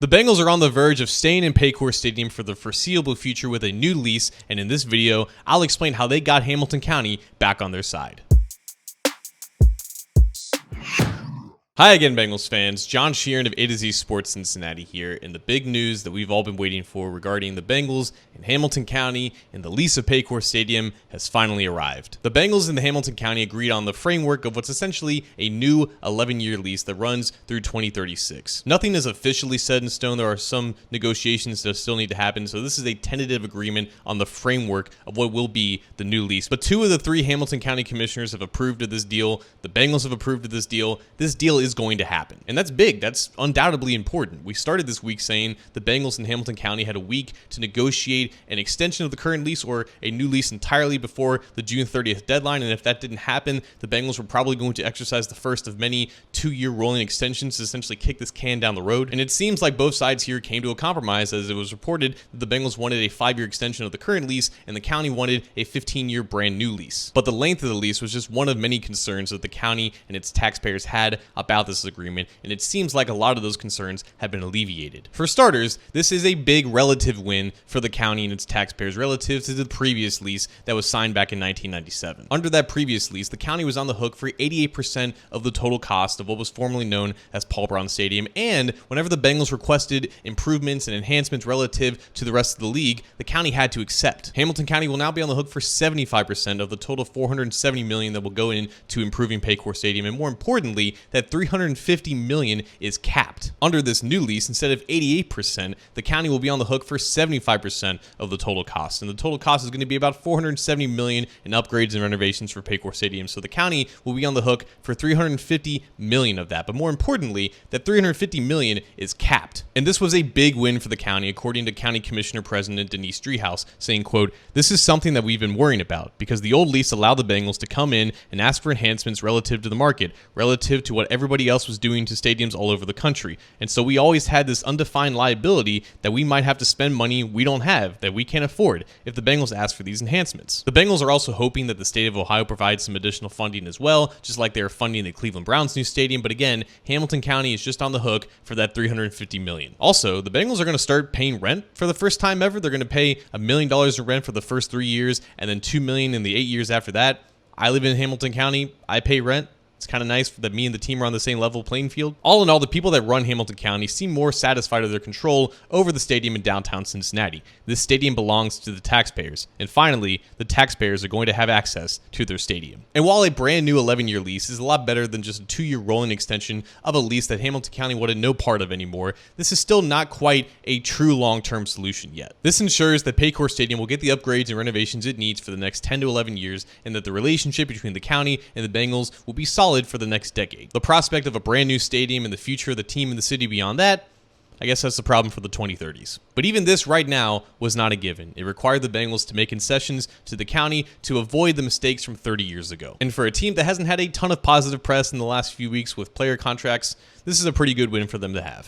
The Bengals are on the verge of staying in Paycor Stadium for the foreseeable future with a new lease, and in this video, I'll explain how they got Hamilton County back on their side. Hi again, Bengals fans. John Sheeran of A to Z Sports Cincinnati here, and the big news that we've all been waiting for regarding the Bengals in Hamilton County and the lease of Paycor Stadium has finally arrived. The Bengals and the Hamilton County agreed on the framework of what's essentially a new 11-year lease that runs through 2036. Nothing is officially set in stone. There are some negotiations that still need to happen, so this is a tentative agreement on the framework of what will be the new lease. But two of the three Hamilton County commissioners have approved of this deal. The Bengals have approved of this deal. This deal is going to happen. And that's big. That's undoubtedly important. We started this week saying the Bengals and Hamilton County had a week to negotiate an extension of the current lease or a new lease entirely before the June 30th deadline. And if that didn't happen, the Bengals were probably going to exercise the first of many 2-year rolling extensions to essentially kick this can down the road. And it seems like both sides here came to a compromise, as it was reported that the Bengals wanted a 5-year extension of the current lease and the county wanted a 15-year brand new lease. But the length of the lease was just one of many concerns that the county and its taxpayers had about this agreement, and it seems like a lot of those concerns have been alleviated. For starters, this is a big relative win for the county and its taxpayers relative to the previous lease that was signed back in 1997. Under that previous lease, the county was on the hook for 88% of the total cost of what was formerly known as Paul Brown Stadium, and whenever the Bengals requested improvements and enhancements relative to the rest of the league, the county had to accept. Hamilton County will now be on the hook for 75% of the total $470 million that will go into improving Paycor Stadium, and more importantly, that $350 million is capped. Under this new lease, instead of 88%, the county will be on the hook for 75% of the total cost, and the total cost is going to be about $470 million in upgrades and renovations for Paycor Stadium. So the county will be on the hook for $350 million of that, but more importantly, that $350 million is capped. And this was a big win for the county, according to County Commissioner President Denise Driehaus, saying, quote, "This is something that we've been worrying about because the old lease allowed the Bengals to come in and ask for enhancements relative to the market, relative to what everybody else was doing to stadiums all over the country. And so we always had this undefined liability that we might have to spend money we don't have, that we can't afford, if the Bengals ask for these enhancements." The Bengals are also hoping that the state of Ohio provides some additional funding as well, just like they're funding the Cleveland Browns' new stadium. But again, Hamilton County is just on the hook for that $350 million. Also, the Bengals are going to start paying rent for the first time ever. They're going to pay $1 million in rent for the first 3 years and then $2 million in the 8 years after that. I live in Hamilton County. I pay rent. It's kind of nice that me and the team are on the same level playing field. All in all, the people that run Hamilton County seem more satisfied with their control over the stadium in downtown Cincinnati. This stadium belongs to the taxpayers. And finally, the taxpayers are going to have access to their stadium. And while a brand new 11-year lease is a lot better than just a 2-year rolling extension of a lease that Hamilton County wanted no part of anymore, this is still not quite a true long-term solution yet. This ensures that Paycor Stadium will get the upgrades and renovations it needs for the next 10 to 11 years, and that the relationship between the county and the Bengals will be solid for the next decade. The prospect of a brand new stadium and the future of the team and the city beyond that, I guess that's the problem for the 2030s. But even this right now was not a given. It required the Bengals to make concessions to the county to avoid the mistakes from 30 years ago. And for a team that hasn't had a ton of positive press in the last few weeks with player contracts, this is a pretty good win for them to have.